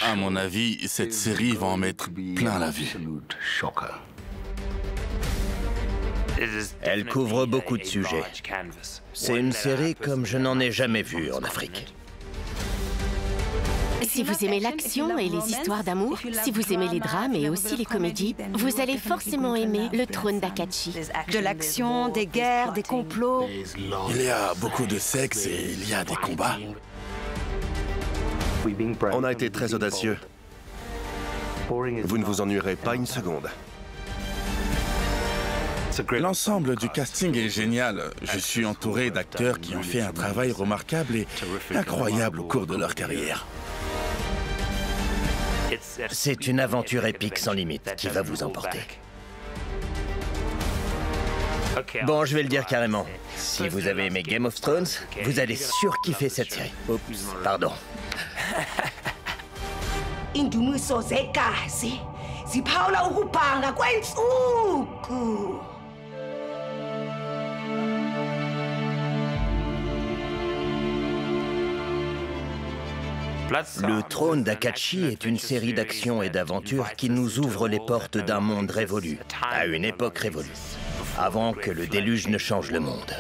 À mon avis, cette série va en mettre plein la vue. Elle couvre beaucoup de sujets. C'est une série comme je n'en ai jamais vu en Afrique. Si vous aimez l'action et les histoires d'amour, si vous aimez les drames et aussi les comédies, vous allez forcément aimer Le Trône d'Akachi. De l'action, des guerres, des complots. Il y a beaucoup de sexe et il y a des combats. On a été très audacieux. Vous ne vous ennuierez pas une seconde. L'ensemble du casting est génial. Je suis entouré d'acteurs qui ont fait un travail remarquable et incroyable au cours de leur carrière. C'est une aventure épique sans limite qui va vous emporter. Bon, je vais le dire carrément. Si vous avez aimé Game of Thrones, vous allez surkiffer cette série. Oups, pardon. Indumiso zegazi ziphawula ukubhanga kwentsuku. Le Trône d'Akachi est une série d'action et d'aventures qui nous ouvre les portes d'un monde révolu, à une époque révolue, avant que le déluge ne change le monde.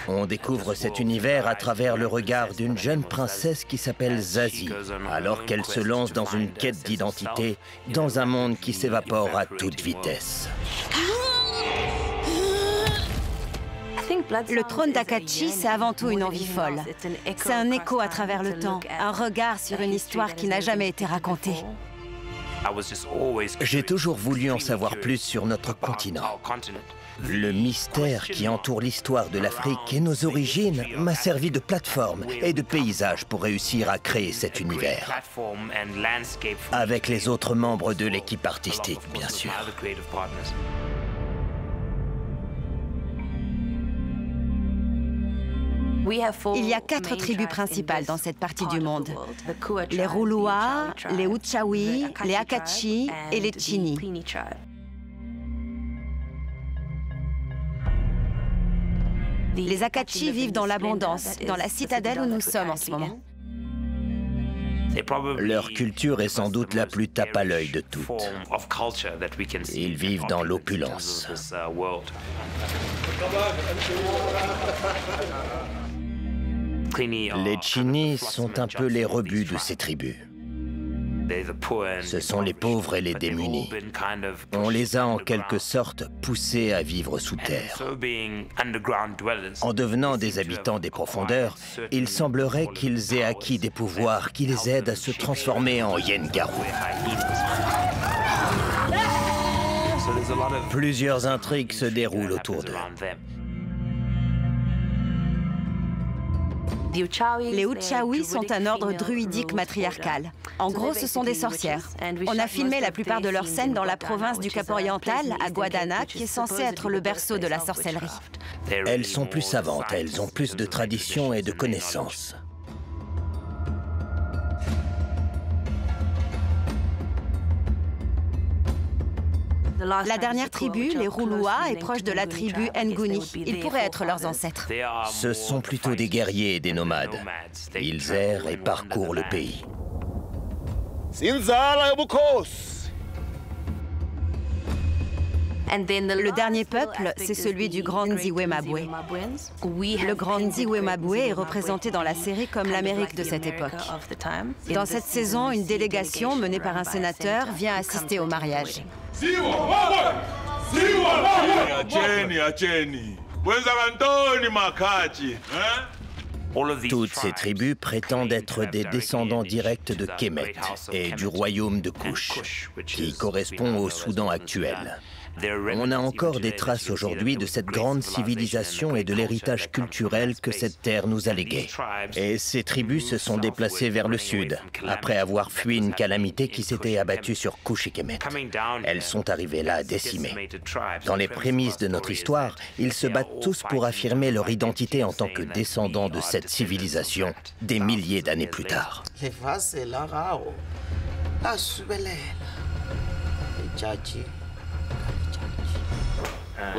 On découvre cet univers à travers le regard d'une jeune princesse qui s'appelle Zazie, alors qu'elle se lance dans une quête d'identité dans un monde qui s'évapore à toute vitesse. Le Trône d'Akachi, c'est avant tout une envie folle. C'est un écho à travers le temps, un regard sur une histoire qui n'a jamais été racontée. J'ai toujours voulu en savoir plus sur notre continent. Le mystère qui entoure l'histoire de l'Afrique et nos origines m'a servi de plateforme et de paysage pour réussir à créer cet univers. Avec les autres membres de l'équipe artistique, bien sûr. Il y a 4 tribus principales dans cette partie du monde. Les Rouloua, les Uchawi, les Akachi et les Chini. Les Akachi vivent dans l'abondance, dans la citadelle où nous sommes en ce moment. Leur culture est sans doute la plus tape à l'œil de toutes. Ils vivent dans l'opulence. Les Chini sont un peu les rebuts de ces tribus. Ce sont les pauvres et les démunis. On les a en quelque sorte poussés à vivre sous terre. En devenant des habitants des profondeurs, il semblerait qu'ils aient acquis des pouvoirs qui les aident à se transformer en Yengaru. Plusieurs intrigues se déroulent autour d'eux. Les Uchawi sont un ordre druidique matriarcal. En gros, ce sont des sorcières. On a filmé la plupart de leurs scènes dans la province du Cap-Oriental, à Guadana, qui est censée être le berceau de la sorcellerie. Elles sont plus savantes, elles ont plus de traditions et de connaissances. La dernière tribu, les Rouloua, est proche de la tribu Nguni. Ils pourraient être leurs ancêtres. Ce sont plutôt des guerriers et des nomades. Ils errent et parcourent le pays. Le dernier peuple, c'est celui du Grand Nziwemabwe. Le Grand Nziwemabwe est représenté dans la série comme l'Amérique de cette époque. Dans cette saison, une délégation menée par un sénateur vient assister au mariage. Toutes ces tribus prétendent être des descendants directs de Kemet et du royaume de Kush, qui correspond au Soudan actuel. On a encore des traces aujourd'hui de cette grande civilisation et de l'héritage culturel que cette terre nous a légué. Et ces tribus se sont déplacées vers le sud, après avoir fui une calamité qui s'était abattue sur Kush et Kemet. Elles sont arrivées là décimées. Dans les prémices de notre histoire, ils se battent tous pour affirmer leur identité en tant que descendants de cette civilisation des milliers d'années plus tard.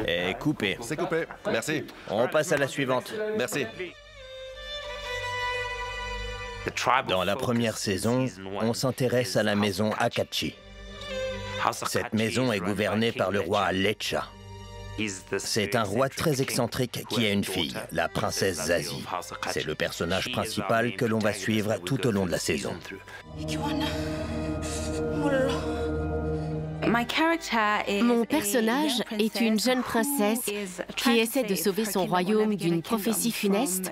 Et coupé. C'est coupé. Merci. On passe à la suivante. Merci. Dans la première saison, on s'intéresse à la maison Akachi. Cette maison est gouvernée par le roi Lecha. C'est un roi très excentrique qui a une fille, la princesse Zazie. C'est le personnage principal que l'on va suivre tout au long de la saison. Mon personnage est une jeune princesse qui essaie de sauver son royaume d'une prophétie funeste,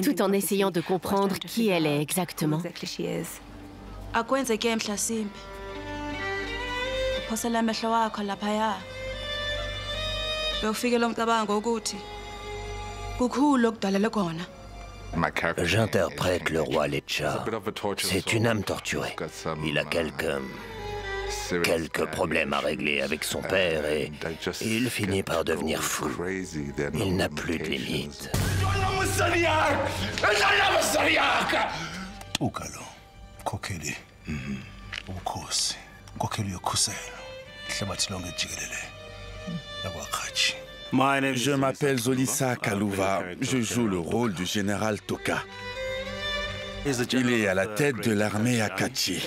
tout en essayant de comprendre qui elle est exactement. J'interprète le roi Lecha. C'est une âme torturée. Il a quelques problèmes à régler avec son père et il finit par devenir fou. Il n'a plus de limites. Je m'appelle Zolisa Kaluva. Je joue le rôle du général Toka. Il est à la tête de l'armée Akachi.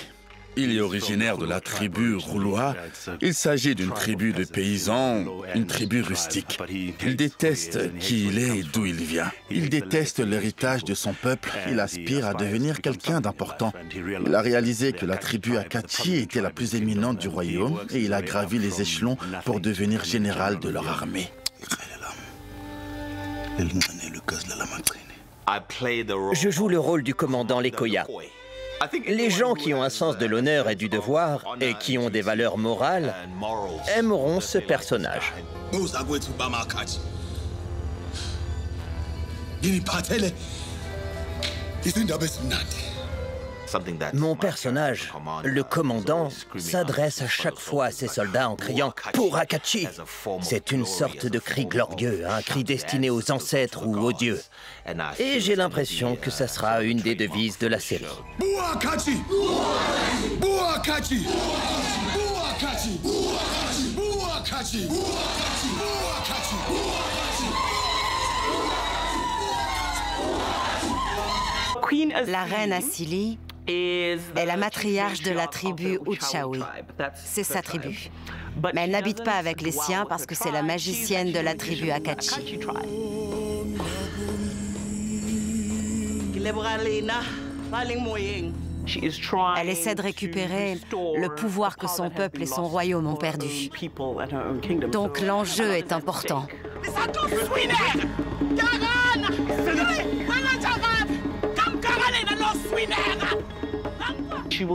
Il est originaire de la tribu Rouloa. Il s'agit d'une tribu de paysans, une tribu rustique. Il déteste qui il est et d'où il vient. Il déteste l'héritage de son peuple. Il aspire à devenir quelqu'un d'important. Il a réalisé que la tribu Akachi était la plus éminente du royaume et il a gravi les échelons pour devenir général de leur armée. Je joue le rôle du commandant Lekoya. Les gens qui ont un sens de l'honneur et du devoir et qui ont des valeurs morales aimeront ce personnage. Mon personnage, le commandant, s'adresse à chaque fois à ses soldats en criant « Pour Akachi !» C'est une sorte de cri glorieux, un cri destiné aux ancêtres ou aux dieux. Et j'ai l'impression que ça sera une des devises de la série. La reine Asili est la matriarche de la tribu Uchawi. C'est sa tribu. Mais elle n'habite pas avec les siens parce que c'est la magicienne de la tribu Akachi. Elle essaie de récupérer le pouvoir que son peuple et son royaume ont perdu. Donc l'enjeu est important.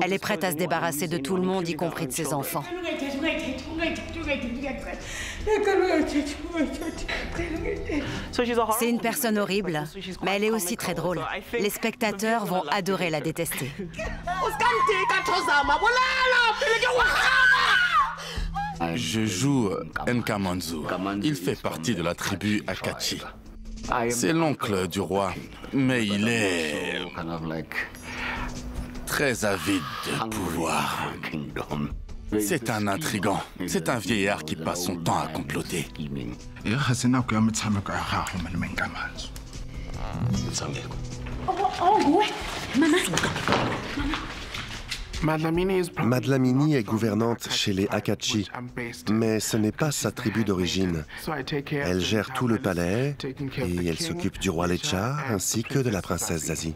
Elle est prête à se débarrasser de tout le monde, y compris de ses enfants. C'est une personne horrible, mais elle est aussi très drôle. Les spectateurs vont adorer la détester. Je joue Nkamanzu. Il fait partie de la tribu Akachi. C'est l'oncle du roi, mais il est très avide de pouvoir. C'est un intrigant. C'est un vieillard qui passe son temps à comploter. Madlamini est gouvernante chez les Akachi, mais ce n'est pas sa tribu d'origine. Elle gère tout le palais et elle s'occupe du roi Lecha ainsi que de la princesse Zazie.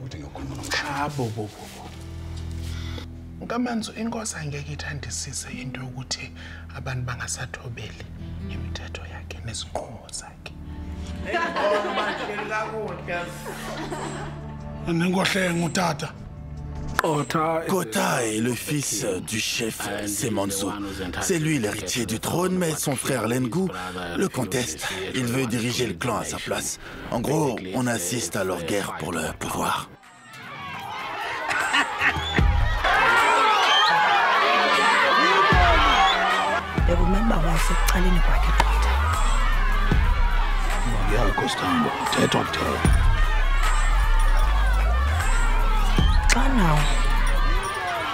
Kota est le fils du chef Semanzo. C'est lui l'héritier du trône, mais son frère Lengu le conteste. Il veut diriger le clan à sa place. En gros, on assiste à leur guerre pour le pouvoir.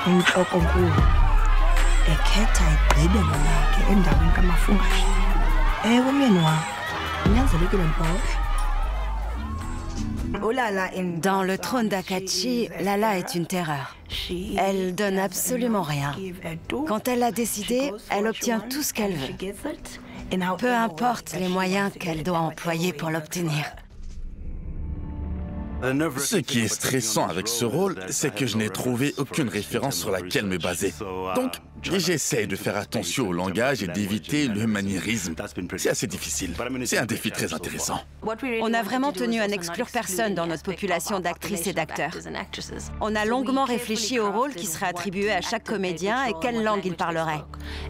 Inhlokonkulu ekhetha igqibelo lakhe endaweni kaMafungashi. Ewe myeni wam, kunyanzelekile mpofu. Dans le trône d'Akachi, Lala est une terreur. Elle donne absolument rien. Quand elle l'a décidé, elle obtient tout ce qu'elle veut. Peu importe les moyens qu'elle doit employer pour l'obtenir. Ce qui est stressant avec ce rôle, c'est que je n'ai trouvé aucune référence sur laquelle me baser. Donc, j'essaie de faire attention au langage et d'éviter le maniérisme. C'est assez difficile. C'est un défi très intéressant. On a vraiment tenu à n'exclure personne dans notre population d'actrices et d'acteurs. On a longuement réfléchi au rôle qui serait attribué à chaque comédien et quelle langue il parlerait.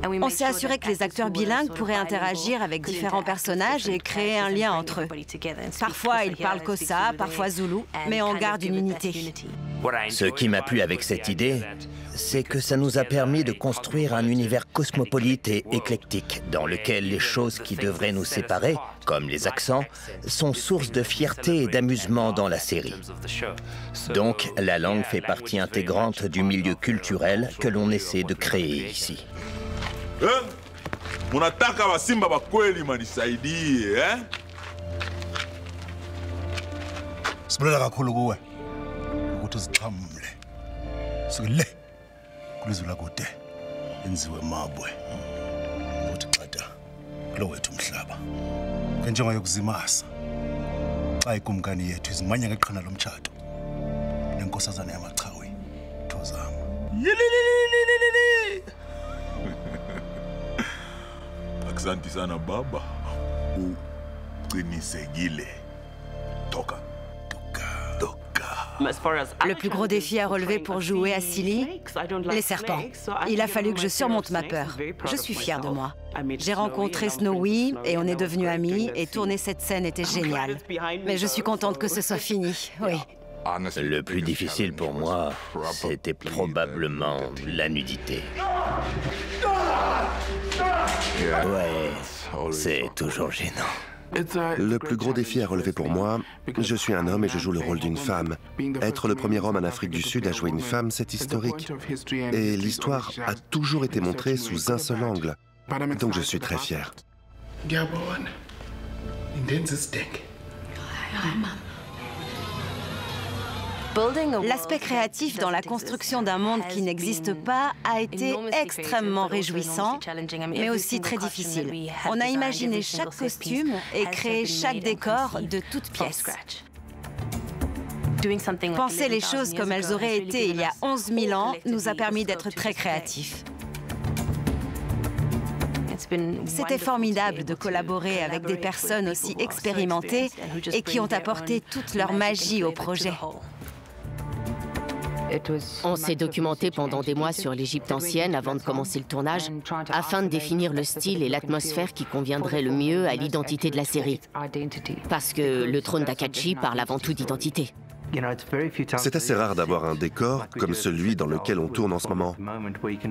On s'est assuré que les acteurs bilingues pourraient interagir avec différents personnages et créer un lien entre eux. Parfois, ils parlent Xhosa, parfois Zulu, mais on garde une unité. Ce qui m'a plu avec cette idée, c'est que ça nous a permis de construire un univers cosmopolite et éclectique, dans lequel les choses qui devraient nous séparer, comme les accents, sont source de fierté et d'amusement dans la série. Donc, la langue fait partie intégrante du milieu culturel que l'on essaie de créer ici. Munataka wasimba wa kweli manisaidie, Sibulela kakhulu kuwe ukuthi uziqhamule. Sikule kulizwe lakude enziwe mabwe. Uthi qada lo wethu umhlaba. Kenjengo yokuzimasa. Xa ikumkani yethu izimanya ngeqhina lomtshato. Lenkosazana yamachawe Thozama. Asante sana baba. Uqinisekile. Toka. Le plus gros défi à relever pour jouer à Silly, les serpents. Il a fallu que je surmonte ma peur. Je suis fière de moi. J'ai rencontré Snowy et on est devenus amis et tourner cette scène était génial. Mais je suis contente que ce soit fini, oui. Le plus difficile pour moi, c'était probablement la nudité. Ouais, c'est toujours gênant. Le plus gros défi à relever pour moi, je suis un homme et je joue le rôle d'une femme. Être le premier homme en Afrique du Sud à jouer une femme, c'est historique. Et l'histoire a toujours été montrée sous un seul angle. Donc je suis très fier. L'aspect créatif dans la construction d'un monde qui n'existe pas a été extrêmement réjouissant, mais aussi très difficile. On a imaginé chaque costume et créé chaque décor de toutes pièces. Penser les choses comme elles auraient été il y a 11 000 ans nous a permis d'être très créatifs. C'était formidable de collaborer avec des personnes aussi expérimentées et qui ont apporté toute leur magie au projet. On s'est documenté pendant des mois sur l'Égypte ancienne avant de commencer le tournage, afin de définir le style et l'atmosphère qui conviendraient le mieux à l'identité de la série. Parce que le trône d'Akachi parle avant tout d'identité. C'est assez rare d'avoir un décor comme celui dans lequel on tourne en ce moment.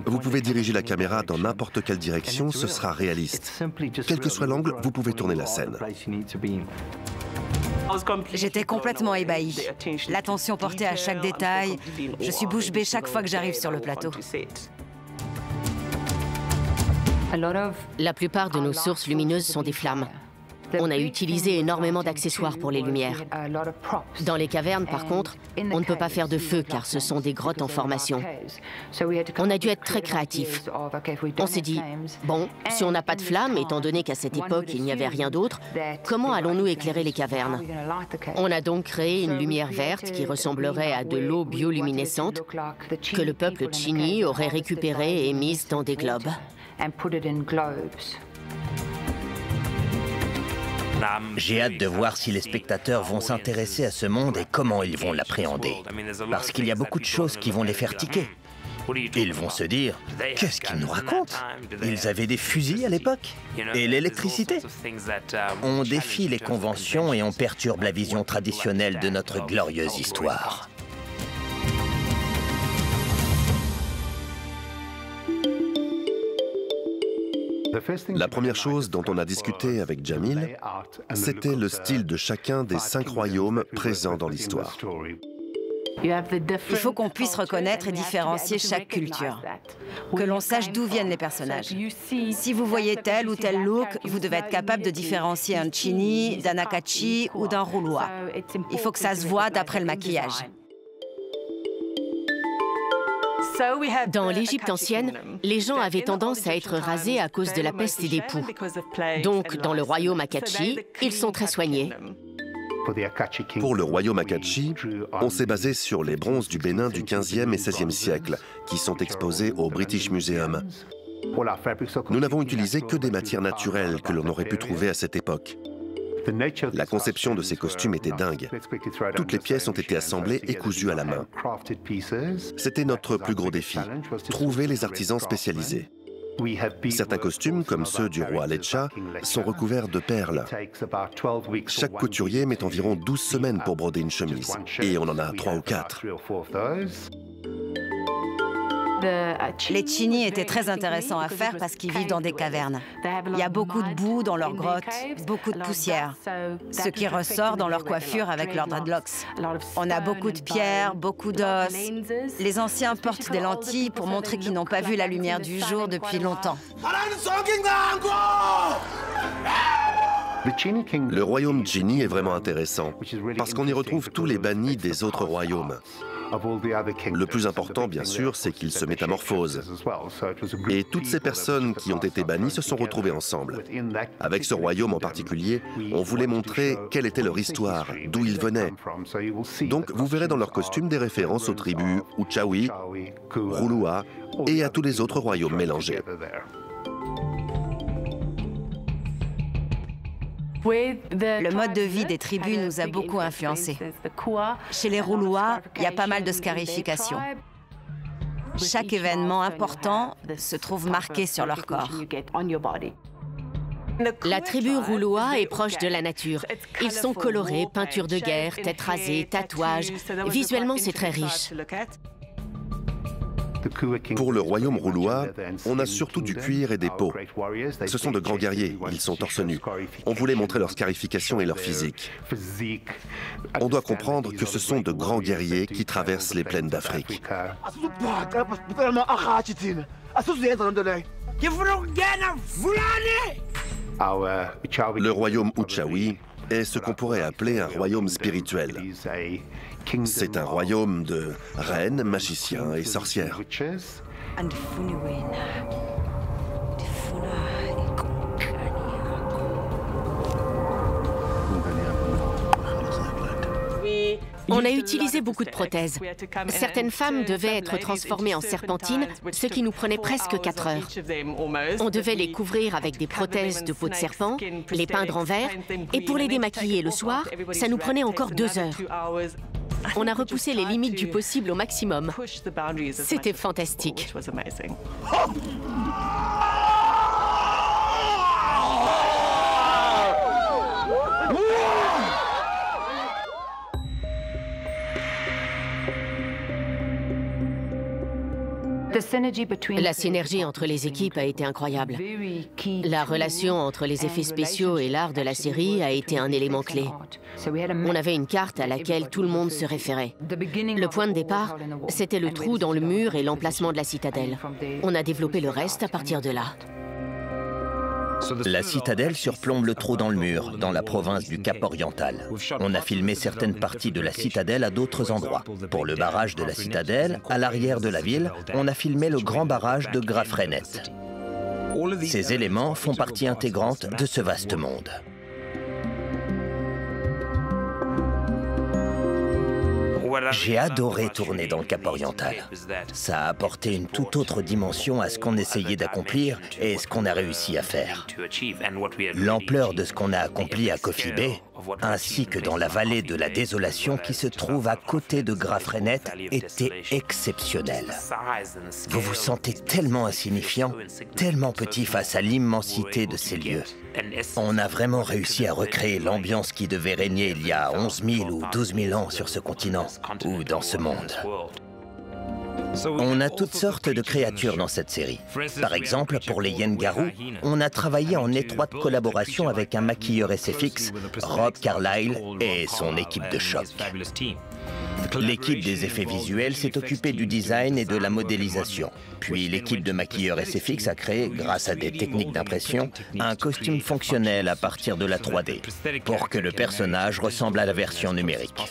Vous pouvez diriger la caméra dans n'importe quelle direction, ce sera réaliste. Quel que soit l'angle, vous pouvez tourner la scène. J'étais complètement ébahie. L'attention portée à chaque détail. Je suis bouche bée chaque fois que j'arrive sur le plateau. La plupart de nos sources lumineuses sont des flammes. On a utilisé énormément d'accessoires pour les lumières. Dans les cavernes, par contre, on ne peut pas faire de feu car ce sont des grottes en formation. On a dû être très créatifs. On s'est dit, bon, si on n'a pas de flammes, étant donné qu'à cette époque, il n'y avait rien d'autre, comment allons-nous éclairer les cavernes? On a donc créé une lumière verte qui ressemblerait à de l'eau bioluminescente que le peuple Chini aurait récupérée et mise dans des globes. J'ai hâte de voir si les spectateurs vont s'intéresser à ce monde et comment ils vont l'appréhender. Parce qu'il y a beaucoup de choses qui vont les faire tiquer. Ils vont se dire, qu'est-ce qu'ils nous racontent? Ils avaient des fusils à l'époque? Et l'électricité? On défie les conventions et on perturbe la vision traditionnelle de notre glorieuse histoire. La première chose dont on a discuté avec Jamil, c'était le style de chacun des 5 royaumes présents dans l'histoire. Il faut qu'on puisse reconnaître et différencier chaque culture, que l'on sache d'où viennent les personnages. Si vous voyez tel ou tel look, vous devez être capable de différencier un Chini d'un Akachi ou d'un Roulois. Il faut que ça se voit d'après le maquillage. Dans l'Égypte ancienne, les gens avaient tendance à être rasés à cause de la peste et des poux. Donc, dans le royaume Akachi, ils sont très soignés. Pour le royaume Akachi, on s'est basé sur les bronzes du Bénin du 15e et 16e siècle, qui sont exposés au British Museum. Nous n'avons utilisé que des matières naturelles que l'on aurait pu trouver à cette époque. La conception de ces costumes était dingue. Toutes les pièces ont été assemblées et cousues à la main. C'était notre plus gros défi, trouver les artisans spécialisés. Certains costumes, comme ceux du roi Leccha, sont recouverts de perles. Chaque couturier met environ 12 semaines pour broder une chemise, et on en a 3 ou 4. Les Chini étaient très intéressants à faire parce qu'ils vivent dans des cavernes. Il y a beaucoup de boue dans leurs grottes, beaucoup de poussière, ce qui ressort dans leur coiffure avec leurs dreadlocks. On a beaucoup de pierres, beaucoup d'os. Les anciens portent des lentilles pour montrer qu'ils n'ont pas vu la lumière du jour depuis longtemps. Le royaume Chini est vraiment intéressant, parce qu'on y retrouve tous les bannis des autres royaumes. Le plus important, bien sûr, c'est qu'ils se métamorphosent. Et toutes ces personnes qui ont été bannies se sont retrouvées ensemble. Avec ce royaume en particulier, on voulait montrer quelle était leur histoire, d'où ils venaient. Donc vous verrez dans leurs costumes des références aux tribus Uchawi, Roulois et à tous les autres royaumes mélangés. Le mode de vie des tribus nous a beaucoup influencés. Chez les Roulois, il y a pas mal de scarification. Chaque événement important se trouve marqué sur leur corps. La tribu Roulois est proche de la nature. Ils sont colorés, peinture de guerre, tête rasée, tatouages. Visuellement, c'est très riche. Pour le royaume roulois, on a surtout du cuir et des peaux. Ce sont de grands guerriers, ils sont torse nu. On voulait montrer leur scarification et leur physique. On doit comprendre que ce sont de grands guerriers qui traversent les plaines d'Afrique. Le royaume Uchawi est ce qu'on pourrait appeler un royaume spirituel. C'est un royaume de reines, magiciens et sorcières. On a utilisé beaucoup de prothèses. Certaines femmes devaient être transformées en serpentines, ce qui nous prenait presque 4 heures. On devait les couvrir avec des prothèses de peau de serpent, les peindre en vert, et pour les démaquiller le soir, ça nous prenait encore 2 heures. On a repoussé les limites du possible au maximum. C'était fantastique. La synergie entre les équipes a été incroyable. La relation entre les effets spéciaux et l'art de la série a été un élément clé. On avait une carte à laquelle tout le monde se référait. Le point de départ, c'était le trou dans le mur et l'emplacement de la citadelle. On a développé le reste à partir de là. La citadelle surplombe le trou dans le mur, dans la province du Cap-Oriental. On a filmé certaines parties de la citadelle à d'autres endroits. Pour le barrage de la citadelle, à l'arrière de la ville, on a filmé le grand barrage de Grafrenet. Ces éléments font partie intégrante de ce vaste monde. J'ai adoré tourner dans le Cap-Oriental. Ça a apporté une toute autre dimension à ce qu'on essayait d'accomplir et ce qu'on a réussi à faire. L'ampleur de ce qu'on a accompli à Coffee Bay, ainsi que dans la vallée de la désolation qui se trouve à côté de Grafrenet, était exceptionnelle. Vous vous sentez tellement insignifiant, tellement petit face à l'immensité de ces lieux. On a vraiment réussi à recréer l'ambiance qui devait régner il y a 11 000 ou 12 000 ans sur ce continent, ou dans ce monde. On a toutes sortes de créatures dans cette série. Par exemple, pour les Yengaru, on a travaillé en étroite collaboration avec un maquilleur SFX, Rob Carlyle, et son équipe de choc. L'équipe des effets visuels s'est occupée du design et de la modélisation. Puis l'équipe de maquilleurs SFX a créé, grâce à des techniques d'impression, un costume fonctionnel à partir de la 3D, pour que le personnage ressemble à la version numérique.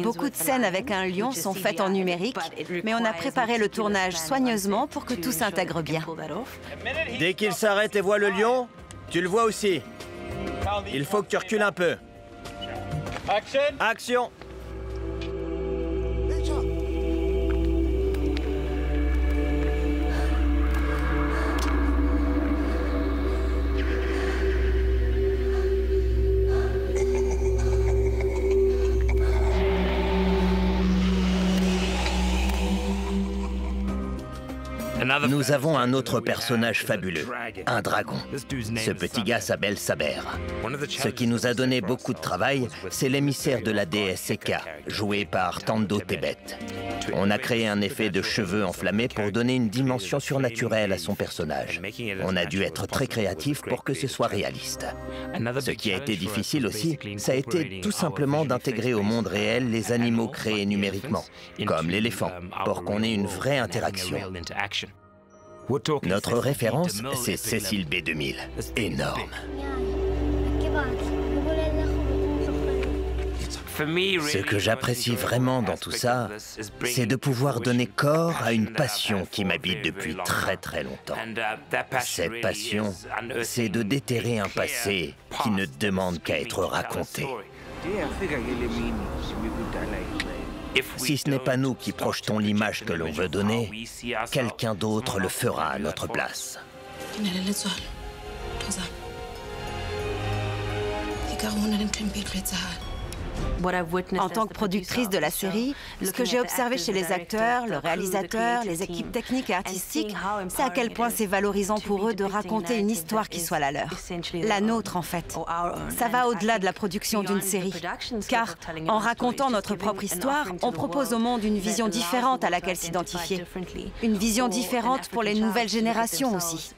Beaucoup de scènes avec un lion sont faites en numérique, mais on a préparé le tournage soigneusement pour que tout s'intègre bien. Dès qu'il s'arrête et voit le lion, tu le vois aussi. Il faut que tu recules un peu. Action! Nous avons un autre personnage fabuleux, un dragon. Ce petit gars s'appelle Saber. Ce qui nous a donné beaucoup de travail, c'est l'émissaire de la déesse Eka, joué par Tando Tebet. On a créé un effet de cheveux enflammés pour donner une dimension surnaturelle à son personnage. On a dû être très créatif pour que ce soit réaliste. Ce qui a été difficile aussi, ça a été tout simplement d'intégrer au monde réel les animaux créés numériquement, comme l'éléphant, pour qu'on ait une vraie interaction. Notre référence, c'est Cecil B2000. Énorme. Ce que j'apprécie vraiment dans tout ça, c'est de pouvoir donner corps à une passion qui m'habite depuis très très longtemps. Cette passion, c'est de déterrer un passé qui ne demande qu'à être raconté. Si ce n'est pas nous qui projetons l'image que l'on veut donner, quelqu'un d'autre le fera à notre place. En tant que productrice de la série, ce que j'ai observé chez les acteurs, le réalisateur, les équipes techniques et artistiques, c'est à quel point c'est valorisant pour eux de raconter une histoire qui soit la leur. La nôtre, en fait. Ça va au-delà de la production d'une série. Car, en racontant notre propre histoire, on propose au monde une vision différente à laquelle s'identifier. Une vision différente pour les nouvelles générations aussi.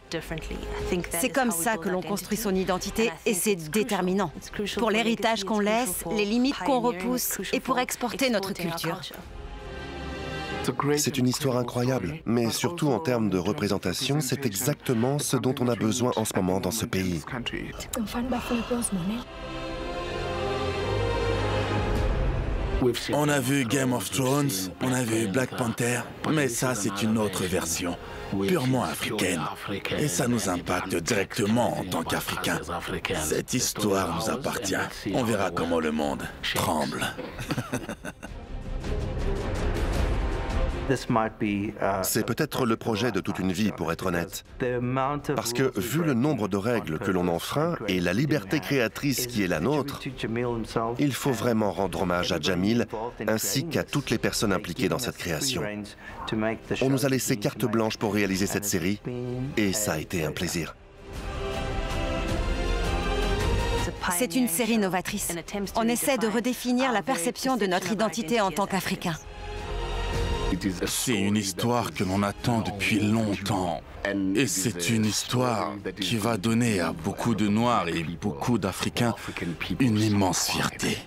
C'est comme ça que l'on construit son identité et c'est déterminant. Pour l'héritage qu'on laisse, les limites qu'on repousse et pour exporter notre culture. C'est une histoire incroyable, mais surtout en termes de représentation, c'est exactement ce dont on a besoin en ce moment dans ce pays. On a vu Game of Thrones, on a vu Black Panther, mais ça c'est une autre version, purement africaine. Et ça nous impacte directement en tant qu'Africains. Cette histoire nous appartient. On verra comment le monde tremble. C'est peut-être le projet de toute une vie, pour être honnête. Parce que, vu le nombre de règles que l'on enfreint et la liberté créatrice qui est la nôtre, il faut vraiment rendre hommage à Jamil ainsi qu'à toutes les personnes impliquées dans cette création. On nous a laissé carte blanche pour réaliser cette série et ça a été un plaisir. C'est une série novatrice. On essaie de redéfinir la perception de notre identité en tant qu'Africains. C'est une histoire que l'on attend depuis longtemps. Et c'est une histoire qui va donner à beaucoup de Noirs et beaucoup d'Africains une immense fierté.